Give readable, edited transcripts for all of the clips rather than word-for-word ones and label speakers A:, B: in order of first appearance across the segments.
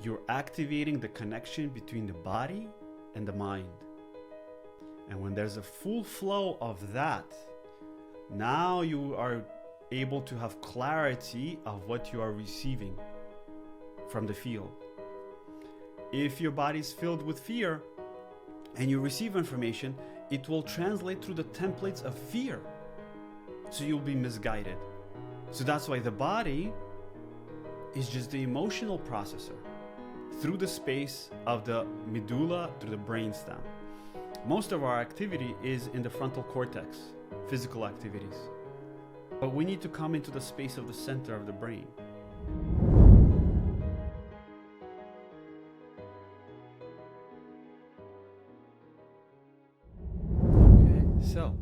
A: you're activating the connection between the body and the mind. And when there's a full flow of that, now you are able to have clarity of what you are receiving from the field. If your body is filled with fear and you receive information, it will translate through the templates of fear. So you'll be misguided. So that's why the body is just the emotional processor through the space of the medulla, through the brainstem. Most of our activity is in the frontal cortex, physical activities. But we need to come into the space of the center of the brain. Okay, so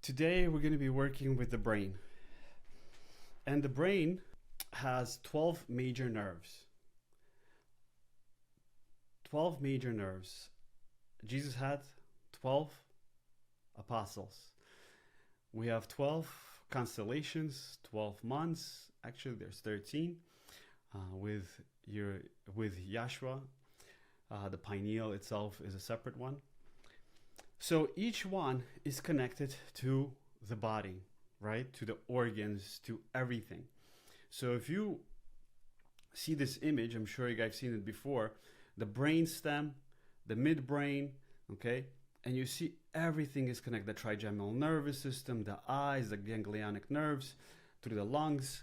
A: today we're going to be working with the brain. And the brain has 12 major nerves. 12 major nerves. Jesus had 12 apostles. We have 12 constellations, 12 months. Actually, there's 13 with Yahshua. The pineal itself is a separate one. So each one is connected to the body, right? To the organs, to everything. So if you see this image, I'm sure you guys have seen it before, the brain stem, the midbrain, okay? And you see everything is connected. The trigeminal nervous system, the eyes, the ganglionic nerves, through the lungs.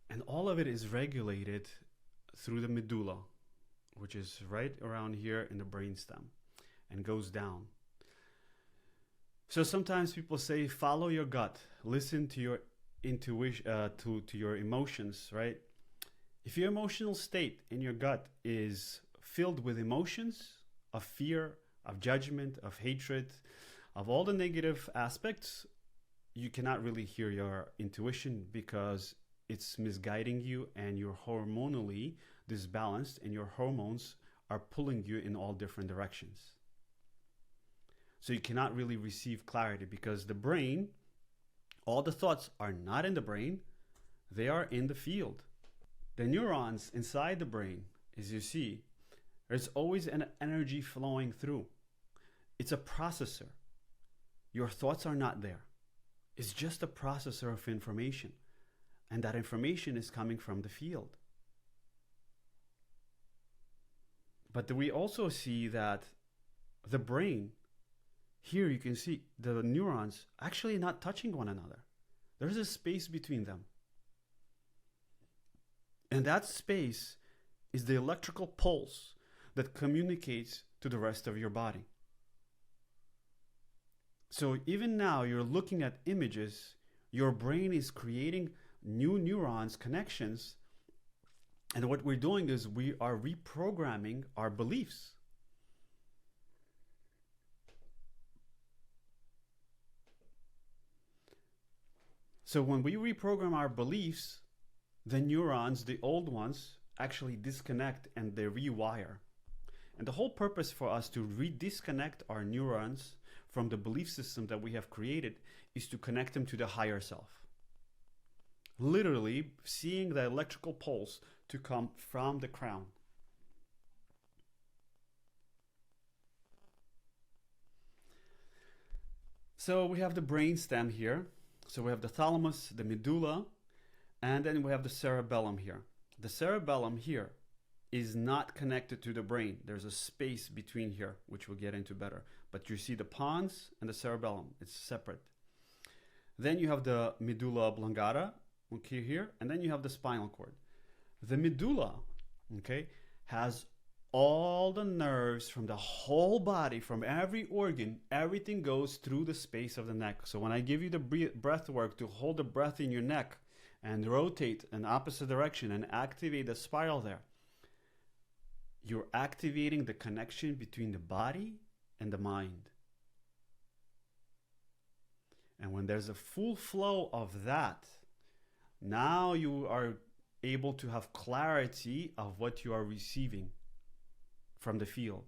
A: And all of it is regulated through the medulla, which is right around here in the brainstem and goes down. So sometimes people say, follow your gut, listen to your intuition, to your emotions, right? If your emotional state in your gut is filled with emotions of fear, of judgment, of hatred, of all the negative aspects, you cannot really hear your intuition because it's misguiding you and you're hormonally disbalanced and your hormones are pulling you in all different directions. So you cannot really receive clarity because the brain, all the thoughts are not in the brain, they are in the field. The neurons inside the brain, as you see, there's always an energy flowing through. It's a processor. Your thoughts are not there. It's just a processor of information. And that information is coming from the field. But we also see that the brain, here you can see the neurons actually not touching one another. There's a space between them. And that space is the electrical pulse that communicates to the rest of your body. So even now you're looking at images, your brain is creating new neurons, connections, and what we're doing is we are reprogramming our beliefs. So when we reprogram our beliefs, the neurons, the old ones, actually disconnect and they rewire. And the whole purpose for us to disconnect our neurons from the belief system that we have created is to connect them to the higher self. Literally seeing the electrical pulse to come from the crown. So we have the brainstem here. So we have the thalamus, the medulla, and then we have the cerebellum here. The cerebellum here is not connected to the brain. There's a space between here, which we'll get into better. But you see the pons and the cerebellum. It's separate. Then you have the medulla oblongata, okay, here, and then you have the spinal cord. The medulla, okay, has all the nerves from the whole body, from every organ. Everything goes through the space of the neck. So when I give you the breath work to hold the breath in your neck and rotate in opposite direction and activate the spiral there, you're activating the connection between the body and the mind. And when there's a full flow of that, now you are able to have clarity of what you are receiving from the field.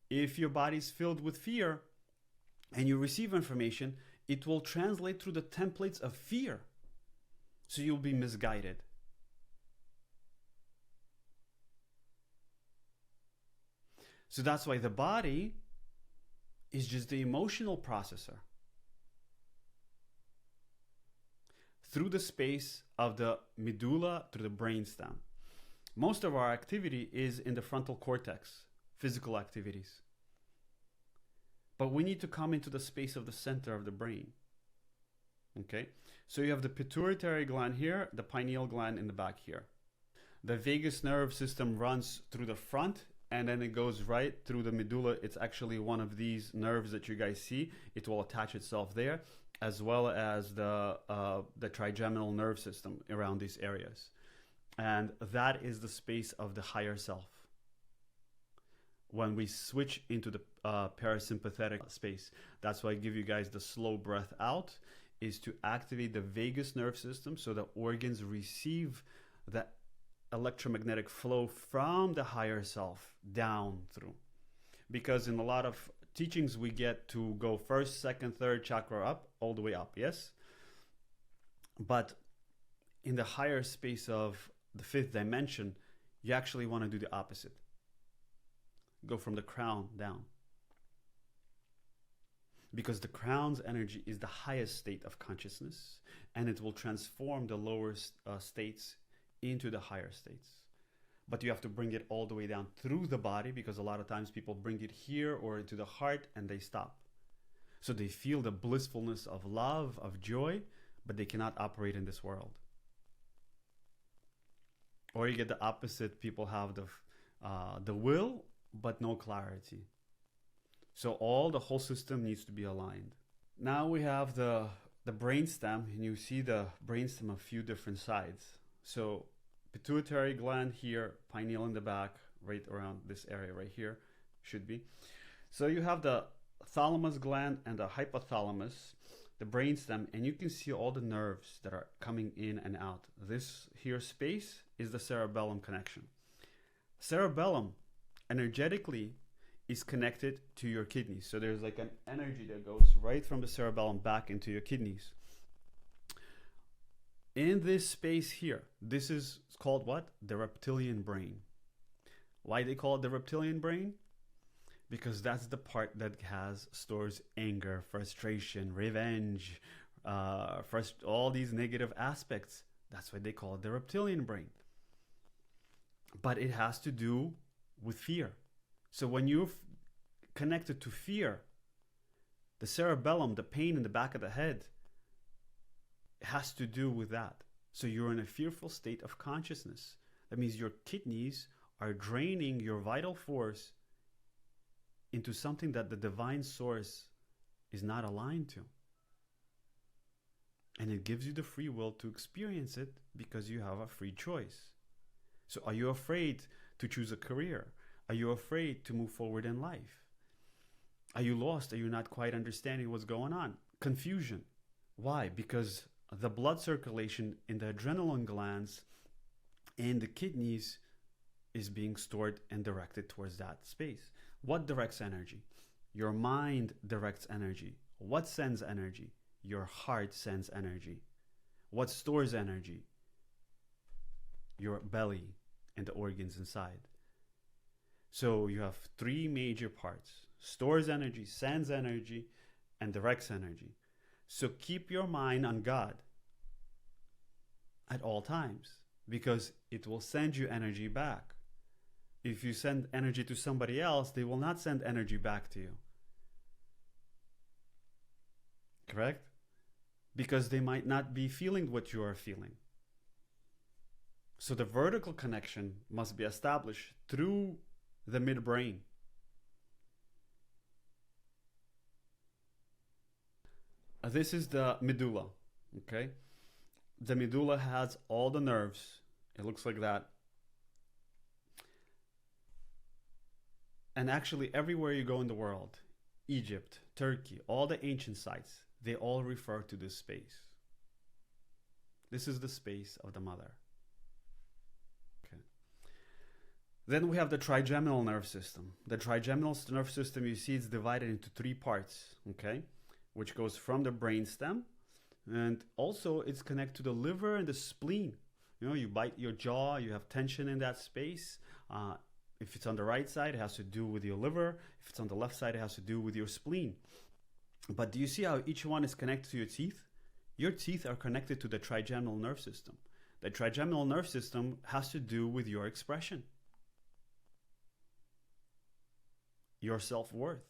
A: If your body is filled with fear and you receive information, it will translate through the templates of fear. So you'll be misguided. So that's why the body is just the emotional processor. Through the space of the medulla to the brainstem. Most of our activity is in the frontal cortex, physical activities. But we need to come into the space of the center of the brain. Okay? So you have the pituitary gland here, the pineal gland in the back here. The vagus nerve system runs through the front and then it goes right through the medulla. It's actually one of these nerves that you guys see. It will attach itself there, as well as the trigeminal nerve system around these areas. And that is the space of the higher self. When we switch into the parasympathetic space, that's why I give you guys the slow breath out, is to activate the vagus nerve system so the organs receive the electromagnetic flow from the higher self down through. Because in a lot of teachings we get to go first, second, third chakra up, all the way up, yes? But in the higher space of the fifth dimension, you actually want to do the opposite. Go from the crown down. Because the crown's energy is the highest state of consciousness, and it will transform the lower states into the higher states. But you have to bring it all the way down through the body, because a lot of times people bring it here or into the heart and they stop. So they feel the blissfulness of love, of joy, but they cannot operate in this world. Or you get the opposite. People have the will, but no clarity. So the whole system needs to be aligned. Now we have the brainstem, and you see the brainstem a few different sides. So pituitary gland here, pineal in the back, right around this area right here, should be. So you have the thalamus gland and the hypothalamus, the brainstem, and you can see all the nerves that are coming in and out. This here space is the cerebellum connection. Cerebellum energetically is connected to your kidneys. So there's like an energy that goes right from the cerebellum back into your kidneys. In this space here, this is called what? The reptilian brain. Why they call it the reptilian brain? Because that's the part that stores anger, frustration, revenge, all these negative aspects. That's why they call it the reptilian brain. But it has to do with fear. So when you're connected to fear, the cerebellum, the pain in the back of the head, has to do with that. So you're in a fearful state of consciousness. That means your kidneys are draining your vital force into something that the divine source is not aligned to. And it gives you the free will to experience it because you have a free choice. So are you afraid to choose a career? Are you afraid to move forward in life? Are you lost? Are you not quite understanding what's going on? Confusion. Why? Because the blood circulation in the adrenal glands and the kidneys is being stored and directed towards that space. What directs energy? Your mind directs energy. What sends energy? Your heart sends energy. What stores energy? Your belly and the organs inside. So you have three major parts: stores energy, sends energy, and directs energy. So keep your mind on God at all times, because it will send you energy back. If you send energy to somebody else, they will not send energy back to you. Correct? Because they might not be feeling what you are feeling. So the vertical connection must be established through the midbrain. This is the medulla, okay? The medulla has all the nerves. It looks like that. And actually everywhere you go in the world, Egypt, Turkey, all the ancient sites, they all refer to this space. This is the space of the mother. Okay. Then we have the trigeminal nerve system. The trigeminal nerve system, you see, it's divided into three parts, okay? Which goes from the brainstem, and also it's connected to the liver and the spleen. You know, you bite your jaw, you have tension in that space. If it's on the right side, it has to do with your liver. If it's on the left side, it has to do with your spleen. But do you see how each one is connected to your teeth? Your teeth are connected to the trigeminal nerve system. The trigeminal nerve system has to do with your expression, your self-worth.